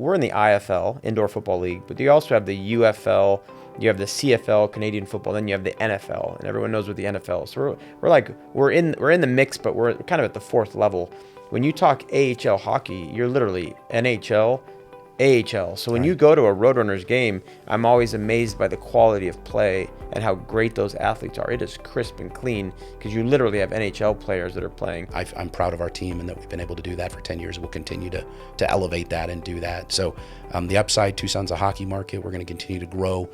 we're in the IFL, Indoor Football League, but you also have the UFL, you have the CFL, Canadian football, then you have the NFL, and everyone knows what the NFL is. So we're in the mix, but we're kind of at the fourth level. When you talk AHL hockey, you're literally NHL, AHL. So when you go to a Roadrunners game, I'm always amazed by the quality of play and how great those athletes are. It is crisp and clean because you literally have NHL players that are playing. I'm proud of our team and that we've been able to do that for 10 years. We'll continue to elevate that and do that. So the upside, Tucson's a hockey market. We're going to continue to grow.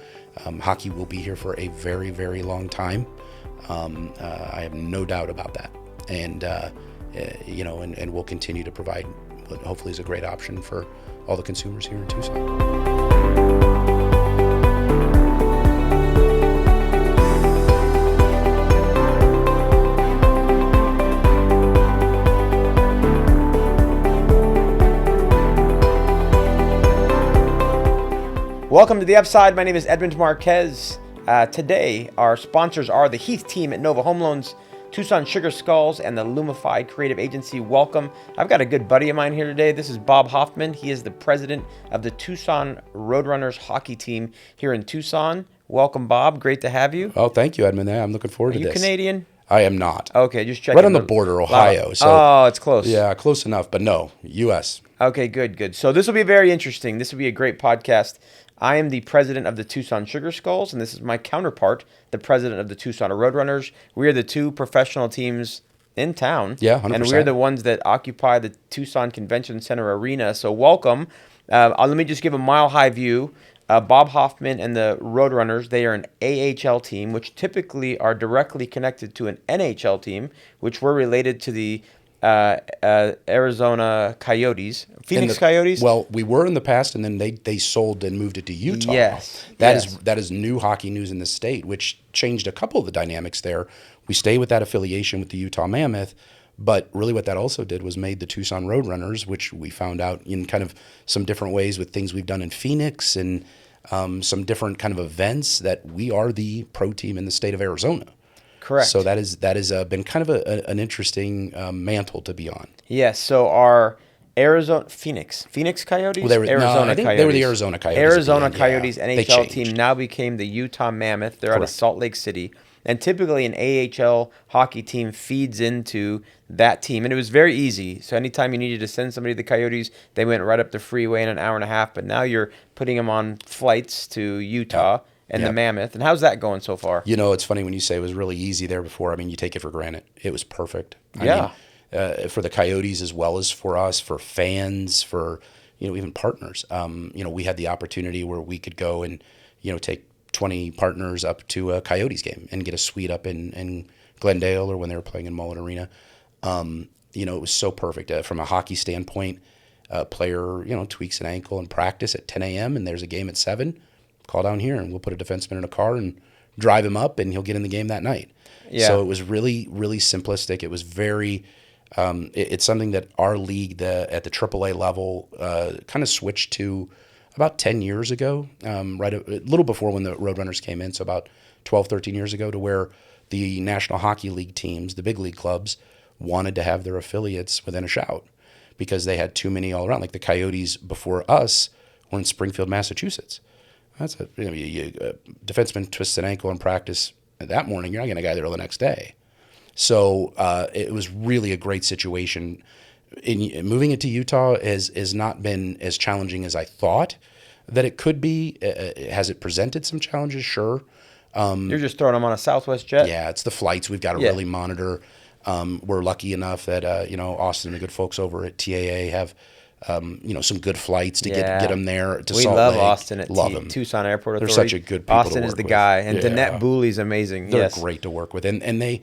Hockey will be here for a very, very long time. I have no doubt about that. And, and we'll continue to provide what hopefully is a great option for all the consumers here in Tucson. Welcome to The Upside. My name is Edmund Marquez. Today, our sponsors are the Heath team at Nova Home Loans, Tucson Sugar Skulls, and the Lumify Creative Agency. Welcome. I've got a good buddy of mine here today. This is Bob Hoffman. He is the president of the Tucson Roadrunners hockey team here in Tucson. Welcome, Bob. Great to have you. Oh, thank you, Edmund. I'm looking forward to this. Are you Canadian? I am not. Okay, just checking. Right on the border, Ohio. So, oh, it's close. Yeah, close enough, but no, U.S. Okay, good. So this will be very interesting. This will be a great podcast. I am the president of the Tucson Sugar Skulls, and this is my counterpart, the president of the Tucson Roadrunners. We are the two professional teams in town. Yeah, 100%. And we're the ones that occupy the Tucson Convention Center arena. So welcome. Let me just give a mile-high view. Bob Hoffman and the Roadrunners, they are an AHL team, which typically are directly connected to an NHL team, which we're related to the Arizona Coyotes, Phoenix Coyotes. Well, we were in the past, and then they sold and moved it to Utah. Yes, that is new hockey news in the state, which changed a couple of the dynamics there. We stay with that affiliation with the Utah Mammoth, but really what that also did was made the Tucson Roadrunners, which we found out in kind of some different ways with things we've done in Phoenix and some different kind of events, that we are the pro team in the state of Arizona. Correct. So that has been kind of an interesting mantle to be on. Yes. So our Phoenix Coyotes? Well, Arizona I think Coyotes. They were the Arizona Coyotes. Arizona Coyotes yeah. NHL team now became the Utah Mammoth. They're out of Salt Lake City. And typically an AHL hockey team feeds into that team. And it was very easy. So anytime you needed to send somebody to the Coyotes, they went right up the freeway in an hour and a half. But now you're putting them on flights to Utah. Yeah. And the Mammoth. And how's that going so far? You know, it's funny when you say it was really easy there before. I mean, you take it for granted. It was perfect. I mean, for the Coyotes as well as for us, for fans, for, even partners. We had the opportunity where we could go and, take 20 partners up to a Coyotes game and get a suite up in Glendale or when they were playing in Mullen Arena. It was so perfect. From a hockey standpoint, a player, tweaks an ankle in practice at 10 a.m. and there's a game at 7. Call down here and we'll put a defenseman in a car and drive him up and he'll get in the game that night. Yeah. So it was really, really simplistic. It was very, it's something that our league at the AAA level kind of switched to about 10 years ago, right a little before when the Roadrunners came in, so about 12, 13 years ago, to where the National Hockey League teams, the big league clubs, wanted to have their affiliates within a shout because they had too many all around. Like the Coyotes before us were in Springfield, Massachusetts. That's a defenseman twists an ankle in practice that morning. You're not getting a guy there the next day. So it was really a great situation. Moving it to Utah has not been as challenging as I thought that it could be. Has it presented some challenges? Sure. You're just throwing them on a Southwest jet? Yeah, it's the flights we've got to really monitor. We're lucky enough that Austin and the good folks over at TAA have some good flights to get them there to Salt Lake. We love Austin at them. Tucson Airport Authority. They're such a good people Austin to work is the with. guy, and Danette Booley's amazing. They're great to work with, and they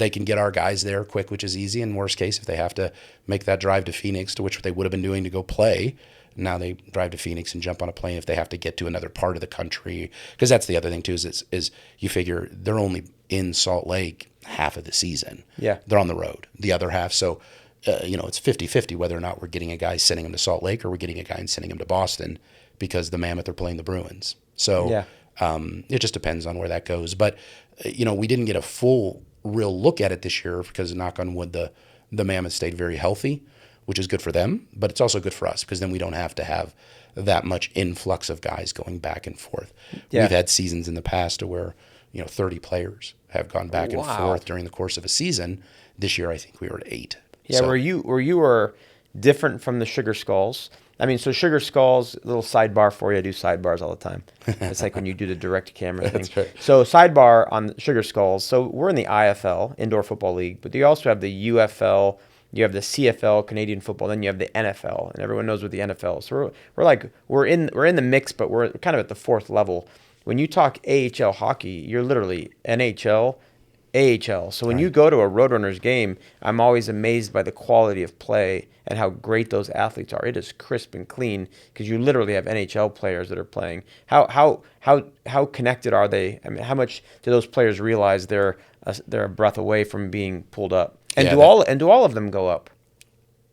can get our guys there quick, which is easy. In worst case, if they have to make that drive to Phoenix, to which they would have been doing to go play, now they drive to Phoenix and jump on a plane if they have to get to another part of the country. Because that's the other thing too, is you figure they're only in Salt Lake half of the season. Yeah, they're on the road the other half, so. It's 50-50 whether or not we're getting a guy sending him to Salt Lake or we're getting a guy and sending him to Boston because the Mammoth are playing the Bruins. So it just depends on where that goes. But, we didn't get a full real look at it this year because, knock on wood, the Mammoth stayed very healthy. which is good for them, but it's also good for us because then we don't have to have that much influx of guys going back and forth. Yeah. We've had seasons in the past where 30 players have gone back and forth during the course of a season. This year, I think we were at 8. Yeah, So, where you were different from the Sugar Skulls. I mean, so Sugar Skulls, little sidebar for you. I do sidebars all the time. It's like when you do the direct camera thing. That's right. So sidebar on Sugar Skulls. So we're in the IFL, Indoor Football League, but you also have the UFL, you have the CFL, Canadian football, then you have the NFL, and everyone knows what the NFL is. So we're in the mix, but we're kind of at the fourth level. When you talk AHL hockey, you're literally NHL, AHL. So when you go to a Roadrunners game, I'm always amazed by the quality of play and how great those athletes are. It is crisp and clean because you literally have NHL players that are playing. How connected are they? I mean, how much do those players realize they're a breath away from being pulled up? And do all of them go up?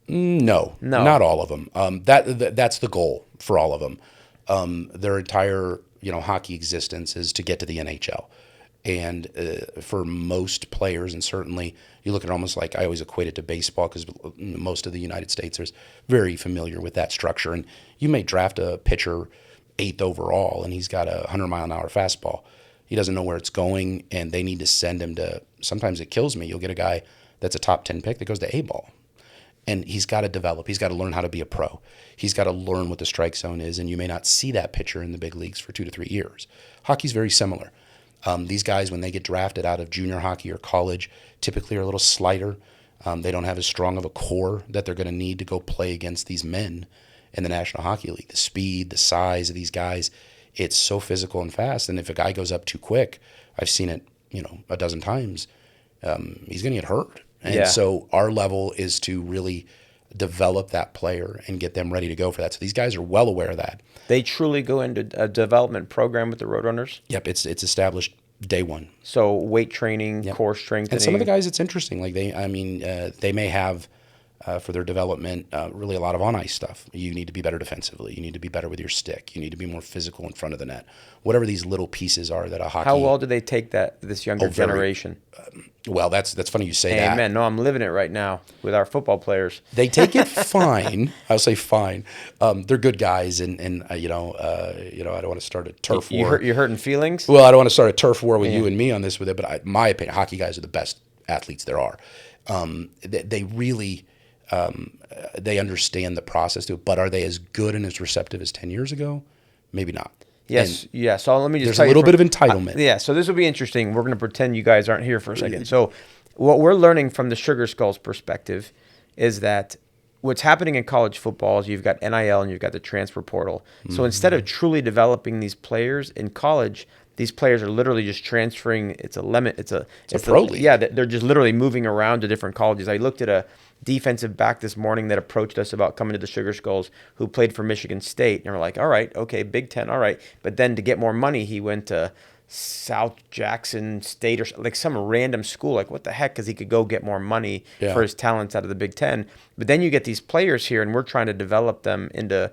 No, not all of them. That's the goal for all of them. Their entire hockey existence is to get to the NHL. And for most players, and certainly you look at it almost like I always equate it to baseball because most of the United States is very familiar with that structure. And you may draft a pitcher 8th overall, and he's got a 100-mile-an-hour fastball. He doesn't know where it's going, and they need to send him to – sometimes it kills me. You'll get a guy that's a top 10 pick that goes to A-ball. And he's got to develop. He's got to learn how to be a pro. He's got to learn what the strike zone is, and you may not see that pitcher in the big leagues for 2 to 3 years. Hockey's very similar. These guys, when they get drafted out of junior hockey or college, typically are a little slighter. They don't have as strong of a core that they're going to need to go play against these men in the National Hockey League. The speed, the size of these guys, it's so physical and fast. And if a guy goes up too quick, I've seen it, a dozen times, he's going to get hurt. And so our level is to really develop that player and get them ready to go for that. So these guys are well aware of that. They truly go into a development program with the Roadrunners? Yep, it's established day one. So weight training, core strengthening. And some of the guys, it's interesting. Like they may have for their development really a lot of on-ice stuff. You need to be better defensively. You need to be better with your stick. You need to be more physical in front of the net. Whatever these little pieces are that a hockey. How well do they take this younger generation? Well, that's funny you say that. Amen. No, I'm living it right now with our football players. They take it fine. I'll say fine. They're good guys, and I don't want to start a turf war. You're hurting feelings? Well, I don't want to start a turf war with you and me on this with it, but my opinion, hockey guys are the best athletes there are. They really they understand the process too, but are they as good and as receptive as 10 years ago? Maybe not. Yes. So let me just there's tell a little you bit of entitlement. So this will be interesting. We're going to pretend you guys aren't here for a second. So what we're learning from the Sugar Skulls perspective is that what's happening in college football is you've got NIL and you've got the transfer portal. So instead of truly developing these players in college, these players are literally just transferring. It's a limit. It's a pro league. Yeah, they're just literally moving around to different colleges. I looked at a defensive back this morning that approached us about coming to the Sugar Skulls who played for Michigan State. And we're like, all right, okay, Big Ten, all right. But then to get more money, he went to South Jackson State or like some random school. Like, what the heck? Because he could go get more money for his talents out of the Big Ten. But then you get these players here, and we're trying to develop them into,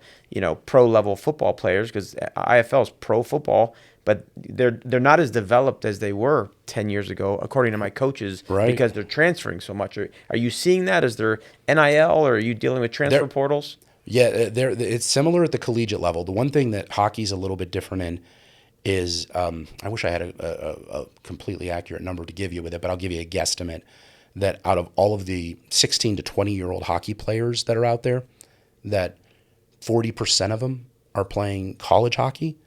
pro-level football players because IFL is pro football. But they're not as developed as they were 10 years ago, according to my coaches, because they're transferring so much. Are you seeing that? Is there NIL, or are you dealing with transfer portals? Yeah, it's similar at the collegiate level. The one thing that hockey's a little bit different in is, I wish I had a completely accurate number to give you with it, but I'll give you a guesstimate that out of all of the 16 to 20-year-old hockey players that are out there, that 40% of them are playing college hockey,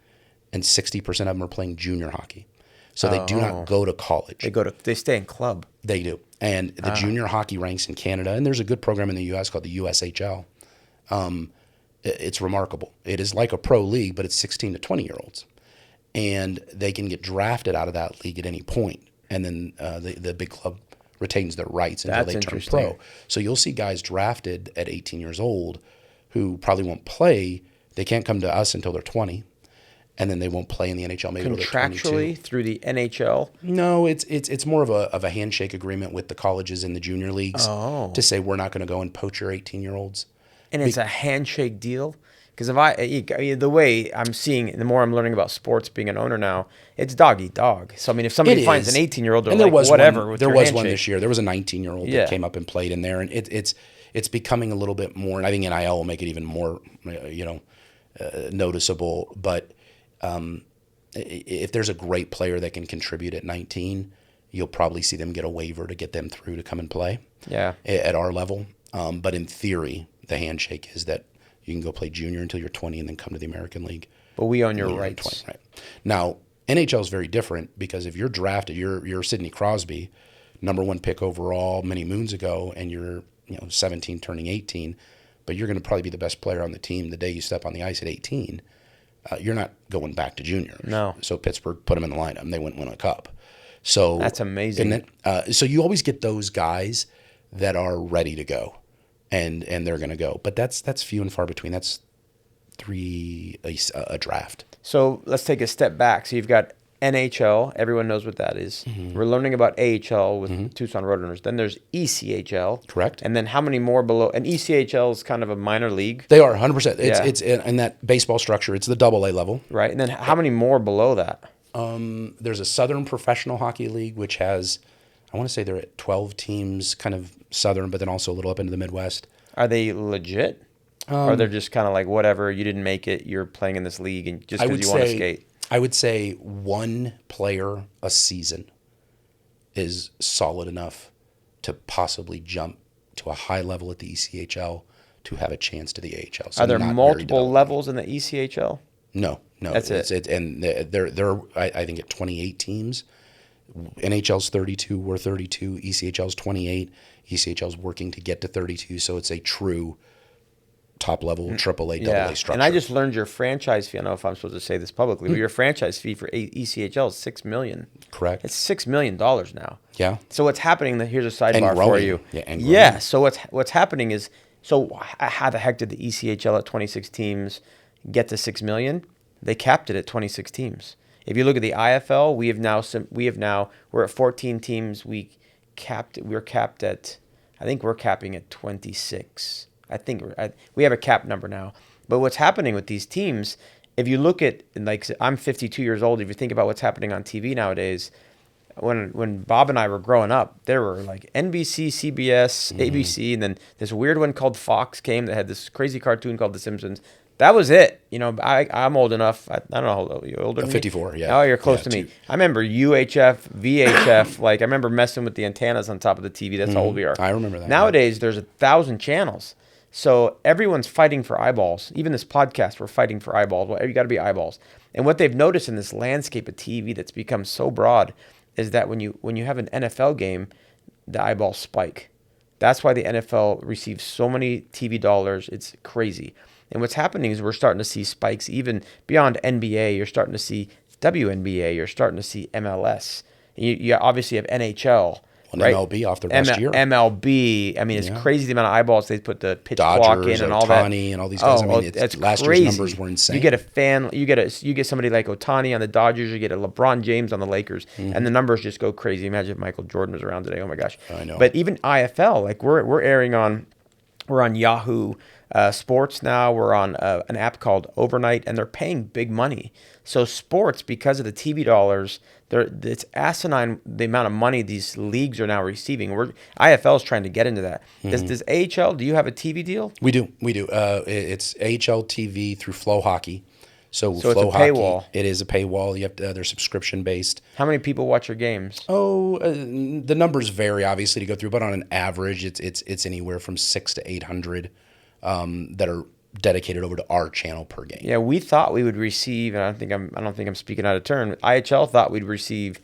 and 60% of them are playing junior hockey. So they do not go to college. They stay in club. They do. And the junior hockey ranks in Canada, and there's a good program in the U.S. called the USHL. It's remarkable. It is like a pro league, but it's 16 to 20-year-olds. And they can get drafted out of that league at any point. And then the big club retains their rights until they turn pro. So you'll see guys drafted at 18 years old who probably won't play. They can't come to us until they're 20. And then they won't play in the NHL maybe until they're 22. Contractually through the NHL? No, it's more of a handshake agreement with the colleges and the junior leagues to say we're not going to go and poach your 18-year-olds. And it's a handshake deal? Because the way I'm seeing, the more I'm learning about sports being an owner now, it's dog eat dog. So, I mean, if somebody finds an 18-year-old, they're like, whatever. There was one this year. There was a 19-year-old that came up and played in there. And it's it's becoming a little bit more, and I think NIL will make it even more, noticeable. But if there's a great player that can contribute at 19, you'll probably see them get a waiver to get them through to come and play. Yeah. At our level. But in theory, the handshake is that you can go play junior until you're 20 and then come to the American League. But we own your rights. 20, right. Now, NHL is very different because if you're drafted, you're Sidney Crosby, number 1 pick overall many moons ago, and you're 17 turning 18, but you're going to probably be the best player on the team the day you step on the ice at 18. You're not going back to junior. No. So Pittsburgh put them in the lineup, and they wouldn't win a cup. So that's amazing. And then, so you always get those guys that are ready to go, and they're going to go. But that's few and far between. That's 3 a draft. So let's take a step back. So you've got NHL. Everyone knows what that is. Mm-hmm. We're learning about AHL with Tucson Roadrunners. Then there's ECHL. Correct. And then how many more below? And ECHL is kind of a minor league. They are 100%. It's in that baseball structure. It's the AA level. Right. And then how many more below that? There's a Southern Professional Hockey League, which has, I want to say they're at 12 teams, kind of Southern, but then also a little up into the Midwest. Are they legit? Or they're just kind of like, whatever, you didn't make it, you're playing in this league and just because you want to skate? I would say 1 player a season is solid enough to possibly jump to a high level at the ECHL to have a chance to the AHL. So are there multiple levels in the ECHL? No. That's it. And they're I think at 28 teams. NHL's 32, we're 32. ECHL's 28. ECHL's working to get to 32, so it's a true top level AAA, AA structure. And I just learned your franchise fee. I don't know if I'm supposed to say this publicly, but your franchise fee for ECHL is $6 million. Correct. It's $6 million now. Yeah. So what's happening? Here's a sidebar for you. Yeah. So what's happening is, so how the heck did the ECHL at 26 teams get to $6 million? They capped it at 26 teams. If you look at the IFL, we're at 14 teams. We're capped at, I think we're capping at 26. I think we have a cap number now. But what's happening with these teams, if you look at, like, I'm 52 years old. If you think about what's happening on TV nowadays, when Bob and I were growing up, there were like NBC, CBS, ABC, and then this weird one called Fox came that had this crazy cartoon called The Simpsons. That was it. I'm old enough. I don't know how old you're older than me. 54, yeah. Oh, you're close to me. I remember UHF, VHF. Like, I remember messing with the antennas on top of the TV. That's how old we are. I remember that. Nowadays, there's 1,000 channels. So everyone's fighting for eyeballs. Even this podcast, we're fighting for eyeballs. Well, you got to be eyeballs. And what they've noticed in this landscape of TV that's become so broad is that when you have an NFL game, the eyeballs spike. That's why the NFL receives so many TV dollars. It's crazy. And what's happening is we're starting to see spikes even beyond NBA. You're starting to see WNBA. You're starting to see MLS. You obviously have NHL. Right? MLB off their best year. MLB. I mean, it's crazy the amount of eyeballs they put the pitch Dodgers, clock in and all that. Ohtani and all these guys. It's last crazy. year's numbers were insane. You get a fan. You get somebody like Ohtani on the Dodgers. You get a LeBron James on the Lakers, and the numbers just go crazy. Imagine if Michael Jordan was around today. Oh my gosh. I know. But even IFL, like we're on Yahoo Sports now. We're on an app called Overnight, and they're paying big money. So sports, because of the TV dollars, it's asinine the amount of money these leagues are now receiving. IFL is trying to get into that. Does AHL, do you have a TV deal? We do. It's AHL TV through Flow Hockey. So it's Flow a paywall. Hockey, it is a paywall. You have to, they're subscription based. How many people watch your games? The numbers vary obviously to go through, but on an average, it's anywhere from 600 to 800 that are dedicated over to our channel per game. Yeah, we thought we would receive, and I don't think I'm speaking out of turn. IHL thought we'd receive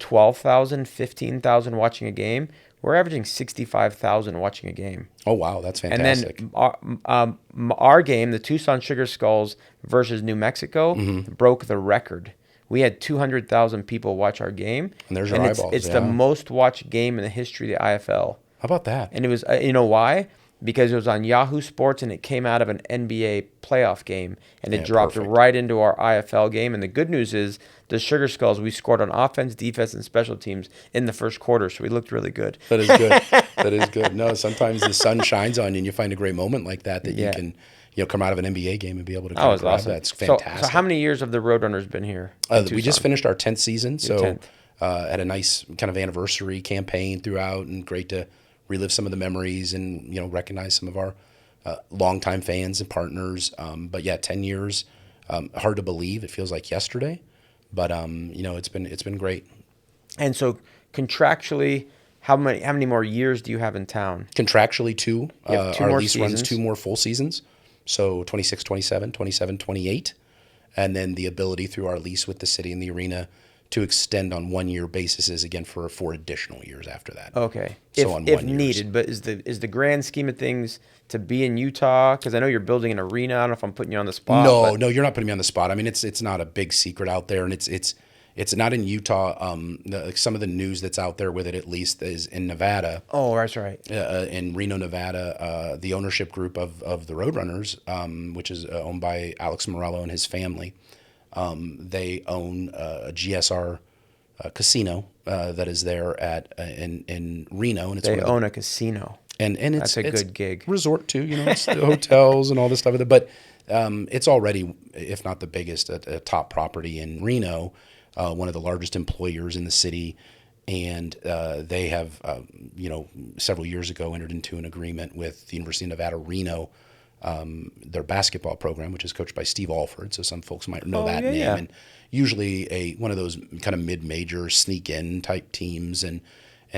12,000, 15,000 watching a game. We're averaging 65,000 watching a game. Oh wow, that's fantastic! And then our game, the Tucson Sugar Skulls versus New Mexico, broke the record. We had 200,000 people watch our game. And there's your eyeballs. It's the most watched game in the history of the IFL. How about that? And it was, you know why? Because it was on Yahoo Sports and it came out of an NBA playoff game and it dropped right into our IFL game. And the good news is the Sugar Skulls, we scored on offense, defense, and special teams in the first quarter, so we looked really good. That is good. That is good. No, sometimes the sun shines on you and you find a great moment like that you can come out of an NBA game and be able to grab awesome. That's fantastic. So how many years have the Roadrunners been here? We just finished our 10th season, so had a nice kind of anniversary campaign throughout and great to relive some of the memories and, recognize some of our longtime fans and partners. But yeah, 10 years, hard to believe. It feels like yesterday, but it's been great. And so contractually, how many more years do you have in town? Contractually, two. You have two Our more lease runs seasons. 2 more full seasons. So 26, 27, 27, 28. And then the ability through our lease with the city and the arena to extend on 1-year basis again for 4 additional years after that. Okay, So on if 1 years. needed. But is the grand scheme of things to be in Utah? Because I know you're building an arena. I don't know if I'm putting you on the spot. No, you're not putting me on the spot. I mean, it's not a big secret out there, and it's not in Utah. Some of the news that's out there with it, at least, is in Nevada. Oh, that's right. In Reno, Nevada, the ownership group of the Roadrunners, which is owned by Alex Morello and his family, they own a GSR casino that is there in Reno, and it's They own a casino. And it's That's a it's good gig. resort too, it's the hotels and all this stuff with it. But it's already, if not the biggest, a top property in Reno, one of the largest employers in the city, and they have, several years ago entered into an agreement with the University of Nevada, Reno, their basketball program, which is coached by Steve Alford. So some folks might know that name. Yeah. And usually one of those kind of mid-major sneak-in type teams and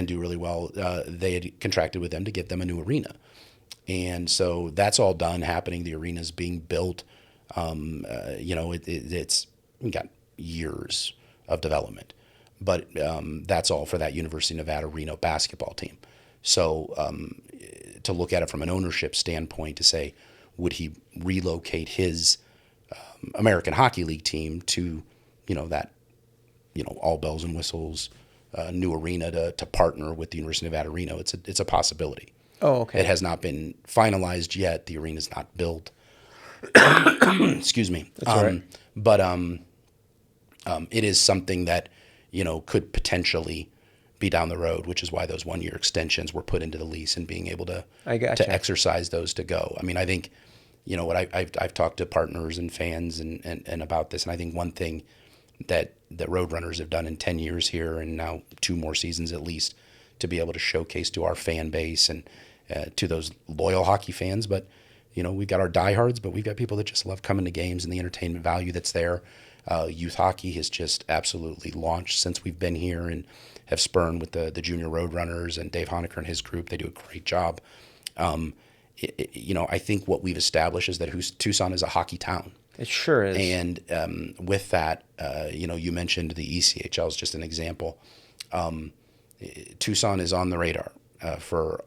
do really well. They had contracted with them to get them a new arena. And so that's all done, happening. The arena's being built. It's got years of development. But that's all for that University of Nevada Reno basketball team. So to look at it from an ownership standpoint, to say, would he relocate his American Hockey League team to, that, all bells and whistles, new arena to partner with the University of Nevada Reno? It's a possibility. Oh, okay. It has not been finalized yet. The arena's not built. Excuse me. That's all right. But it is something that, could potentially be down the road, which is why those 1-year extensions were put into the lease and being able to exercise those to go. I mean, I think, what I've talked to partners and fans and about this, and I think one thing that the Roadrunners have done in 10 years here, and now 2 more seasons at least, to be able to showcase to our fan base and to those loyal hockey fans. But, we've got our diehards, but we've got people that just love coming to games and the entertainment value that's there. Youth hockey has just absolutely launched since we've been here, and have spurned with the junior Roadrunners and Dave Honecker and his group. They do a great job. I think what we've established is that Tucson is a hockey town. It sure is. And with that, you mentioned the ECHL is just an example. Tucson is on the radar for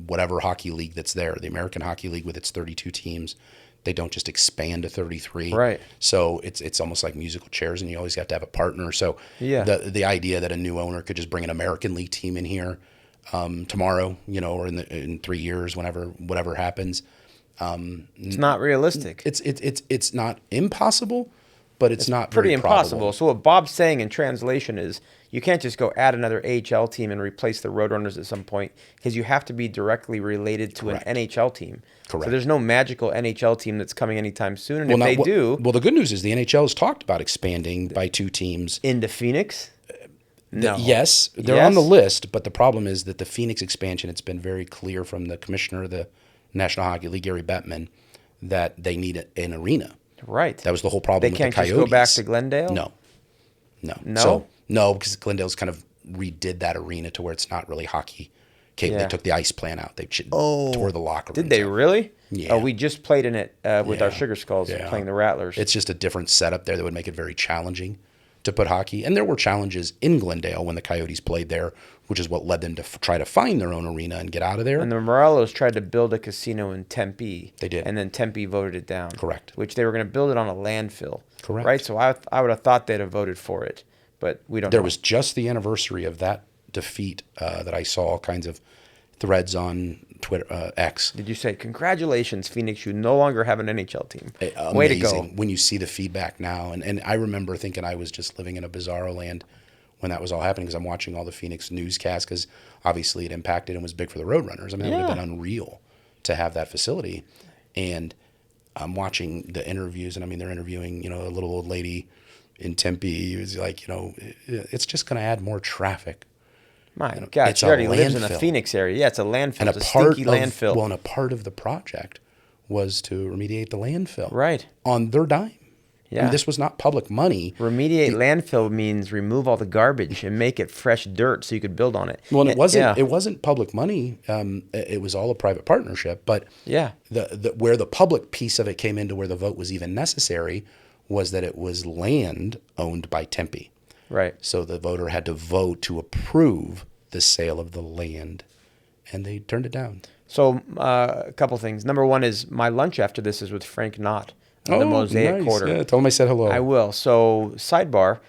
whatever hockey league that's there. The American Hockey League with its 32 teams, they don't just expand to 33. Right. So it's almost like musical chairs, and you always have to have a partner. So the idea that a new owner could just bring an American League team in here tomorrow, or in 3 years, whatever happens. It's not realistic. It's not impossible, but it's not pretty very impossible. probable. So what Bob's saying in translation is, you can't just go add another AHL team and replace the Roadrunners at some point, because you have to be directly related to Correct. an NHL team. Correct. So there's no magical NHL team that's coming anytime soon. And Well, if they do, the good news is the NHL has talked about expanding by 2 teams. into Phoenix, no. Yes, they're on the list, but the problem is that the Phoenix expansion, it's been very clear from the commissioner of the National Hockey League, Gary Bettman, that they need an arena. Right. That was the whole problem They with the can't Coyotes. just go back to Glendale? No. No? So, no, because Glendale's kind of redid that arena to where it's not really hockey. Yeah. They took the ice plant out. They tore the locker rooms Did they out. really? Yeah. Oh, we just played in it with our Yeah. Sugar Skulls Yeah. playing the Rattlers. It's just a different setup there that would make it very challenging to put hockey. And there were challenges in Glendale when the Coyotes played there, which is what led them to try to find their own arena and get out of there. And the Morellos tried to build a casino in Tempe. They did. And then Tempe voted it down. Correct. Which they were going to build it on a landfill. Correct. Right? So I would have thought they'd have voted for it. But we don't There know. was just the anniversary of that defeat that I saw all kinds of threads on Twitter, X. Did you say, congratulations, Phoenix, you no longer have an NHL team. Amazing. Way to go. When you see the feedback now. And I remember thinking I was just living in a bizarro land when that was all happening, because I'm watching all the Phoenix newscasts, because obviously it impacted and was big for the Roadrunners. I mean, it would have been unreal to have that facility. And I'm watching the interviews, and I mean, they're interviewing, a little old lady in Tempe. It was like, it's just going to add more traffic My gosh, it's he a already lives in the landfill. Phoenix area. Yeah, it's a landfill. And It's a stinky landfill. and a part of the project was to remediate the landfill. Right. On their dime. I Yeah. mean, this was not public money. Remediate landfill means remove all the garbage and make it fresh dirt so you could build on it. Well, and Yeah. it wasn't public money. It was all a private partnership. But Yeah. where the public piece of it came into where the vote was even necessary was that it was land owned by Tempe. Right. So the voter had to vote to approve the sale of the land, and they turned it down. So a couple things. Number one is my lunch after this is with Frank Knott of the Mosaic nice. Quarter. Yeah, tell him I said hello. I will. So sidebar,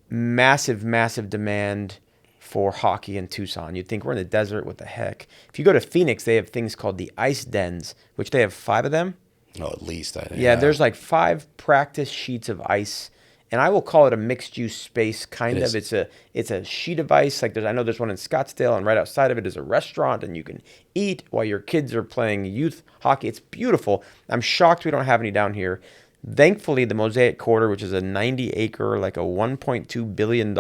massive demand for hockey in Tucson. You'd think we're in the desert. What the heck? If you go to Phoenix, they have things called the ice dens, which they have 5 of them. Oh, at least. Yeah, there's like 5 practice sheets of ice, and I will call it a mixed use space. Kind It of. is. It's a sheet of ice. Like I know there's one in Scottsdale, and right outside of it is a restaurant, and you can eat while your kids are playing youth hockey. It's beautiful. I'm shocked we don't have any down here. Thankfully, the Mosaic Quarter, which is a 90-acre, like a $1.2 billion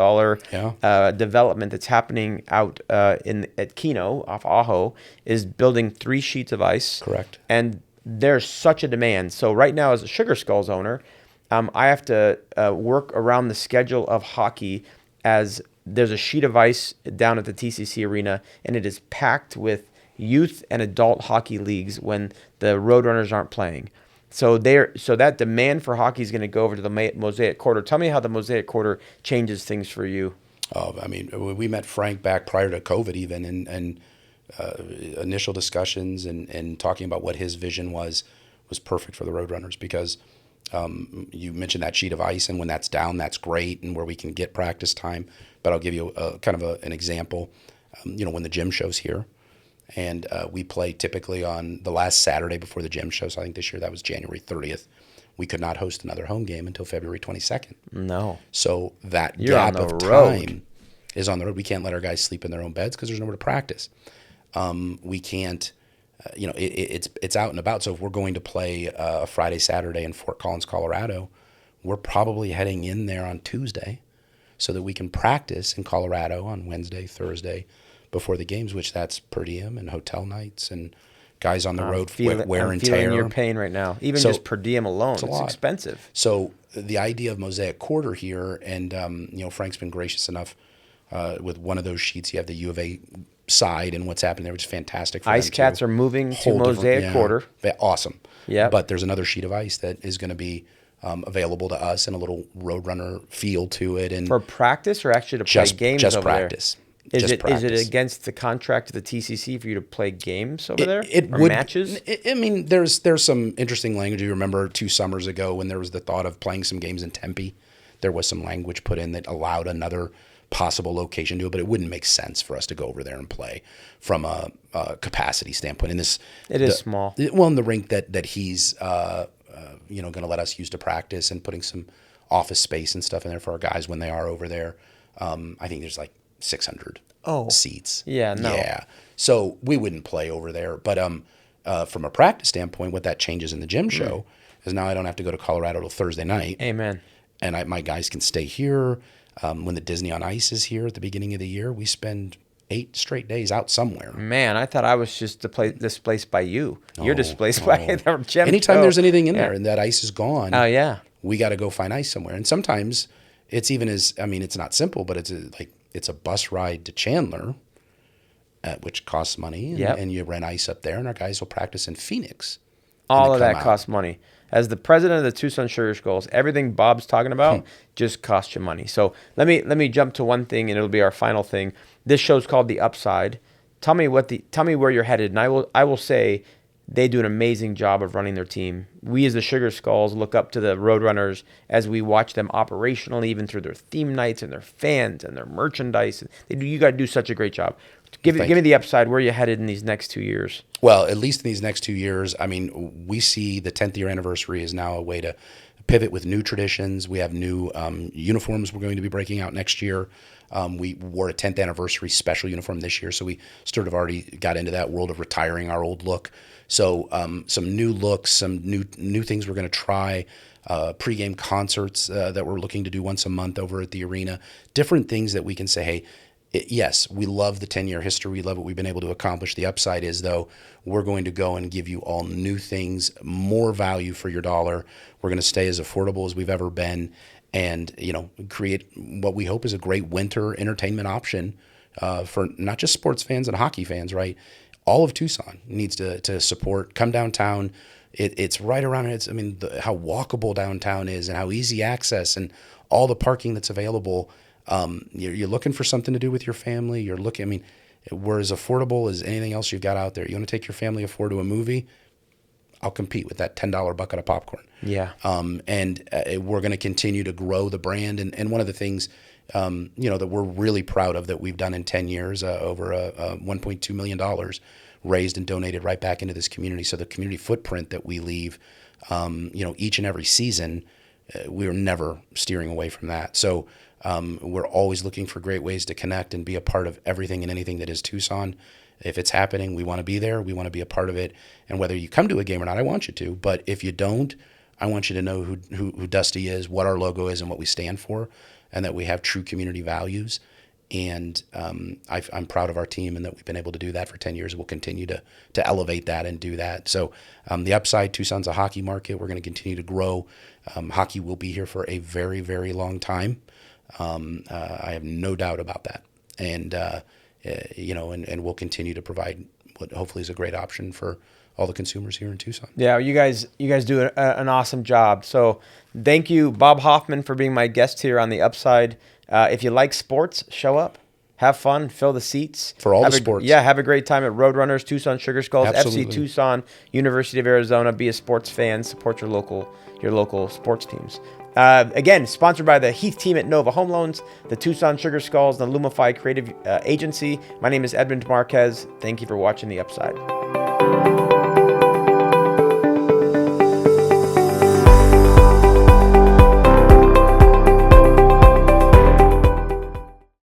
development that's happening out at Keno off Ajo, is building 3 sheets of ice. Correct. And there's such a demand. So right now, as a Sugar Skulls owner, I have to work around the schedule of hockey as there's a sheet of ice down at the TCC Arena, and it is packed with youth and adult hockey leagues when the Roadrunners aren't playing. So that demand for hockey is going to go over to the Mosaic Quarter. Tell me how the Mosaic Quarter changes things for you. Oh, I mean, we met Frank back prior to COVID even, and initial discussions and talking about what his vision was perfect for the Roadrunners because you mentioned that sheet of ice, and when that's down, that's great, and where we can get practice time. But I'll give you an example. When the gym show's here, and we play typically on the last Saturday before the gym show. So I think this year that was January 30th. We could not host another home game until February 22nd. No. So that You're gap on the of road. time is on the road. We can't let our guys sleep in their own beds because there's nowhere to practice. We can't, it's out and about. So if we're going to play a Friday, Saturday in Fort Collins, Colorado, we're probably heading in there on Tuesday so that we can practice in Colorado on Wednesday, Thursday before the games, which that's per diem and hotel nights and guys on the road wear and tear. I'm feeling your pain right now. Even just per diem alone, it's expensive. So the idea of Mosaic Quarter here, and Frank's been gracious enough with one of those sheets. You have the U of A side and what's happening there, which is fantastic. For Ice Cats are moving to Mosaic Quarter. Awesome. Yeah. But there's another sheet of ice that is going to be available to us and a little Roadrunner feel to it. And for practice or actually to play games just over practice. there? Is it against the contract of the TCC for you to play games over there or matches? There's some interesting language. You remember 2 summers ago when there was the thought of playing some games in Tempe, there was some language put in that allowed another possible location to it, but it wouldn't make sense for us to go over there and play from a capacity standpoint. And it is small. Well, in the rink that he's going to let us use to practice and putting some office space and stuff in there for our guys when they are over there. I think there's like 600 seats. Yeah, no. Yeah. So we wouldn't play over there. But from a practice standpoint, what that changes in the gym show is now I don't have to go to Colorado till Thursday night. Amen. And my guys can stay here. When the Disney on Ice is here at the beginning of the year, we spend 8 straight days out somewhere. Man, I thought I was just displaced by you. You're displaced by the gym. Anytime there's anything in there and that ice is gone, we got to go find ice somewhere. And sometimes it's even it's not simple, but it's a bus ride to Chandler, which costs money, and you rent ice up there, and our guys will practice in Phoenix. All of that costs money. As the president of the Tucson Sugar Skulls, everything Bob's talking about just costs you money. So let me jump to one thing, and it'll be our final thing. This show's called The Upside. Tell me where you're headed, and I will say they do an amazing job of running their team. We as the Sugar Skulls look up to the Roadrunners as we watch them operationally, even through their theme nights and their fans and their merchandise. You got to do such a great job. Give me the upside. Where are you headed in these next 2 years? Well, at least in these next 2 years, we see the 10th year anniversary is now a way to pivot with new traditions. We have new uniforms we're going to be breaking out next year. We wore a 10th anniversary special uniform this year, so we sort of already got into that world of retiring our old look. So some new looks, some new things we're going to try. Pre-game concerts that we're looking to do once a month over at the arena. Different things that we can say, hey, Yes, we love the 10-year history. We love what we've been able to accomplish. The upside is, though, we're going to go and give you all new things, more value for your dollar. We're going to stay as affordable as we've ever been, and create what we hope is a great winter entertainment option for not just sports fans and hockey fans, right? All of Tucson needs to support. Come downtown. It's right around. How walkable downtown is, and how easy access, and all the parking that's available. You're looking for something to do with your family. We're as affordable as anything else you've got out there. You want to take your family of 4 to a movie? I'll compete with that $10 bucket of popcorn. Yeah. We're going to continue to grow the brand. And one of the things, that we're really proud of that we've done in 10 years, over $1.2 million raised and donated right back into this community. So the community footprint that we leave, each and every season, we're never steering away from that. So we're always looking for great ways to connect and be a part of everything and anything that is Tucson. If it's happening, we want to be there. We want to be a part of it. And whether you come to a game or not, I want you to. But if you don't, I want you to know who Dusty is, what our logo is, and what we stand for, and that we have true community values. And I'm proud of our team and that we've been able to do that for 10 years. We'll continue to elevate that and do that. So the upside, Tucson's a hockey market. We're going to continue to grow. Hockey will be here for a very, very long time. I have no doubt about that. And we'll continue to provide what hopefully is a great option for all the consumers here in Tucson. Yeah, you guys do an awesome job. So thank you, Bob Hoffman, for being my guest here on The Upside. If you like sports, show up. Have fun. Fill the seats. For all the sports. Yeah, have a great time at Roadrunners, Tucson Sugar Skulls, Absolutely. FC Tucson, University of Arizona. Be a sports fan. Support your local sports teams. Again, sponsored by the Heath team at Nova Home Loans, the Tucson Sugar Skulls, and the Lumify Creative Agency. My name is Edmund Marquez. Thank you for watching The Upside.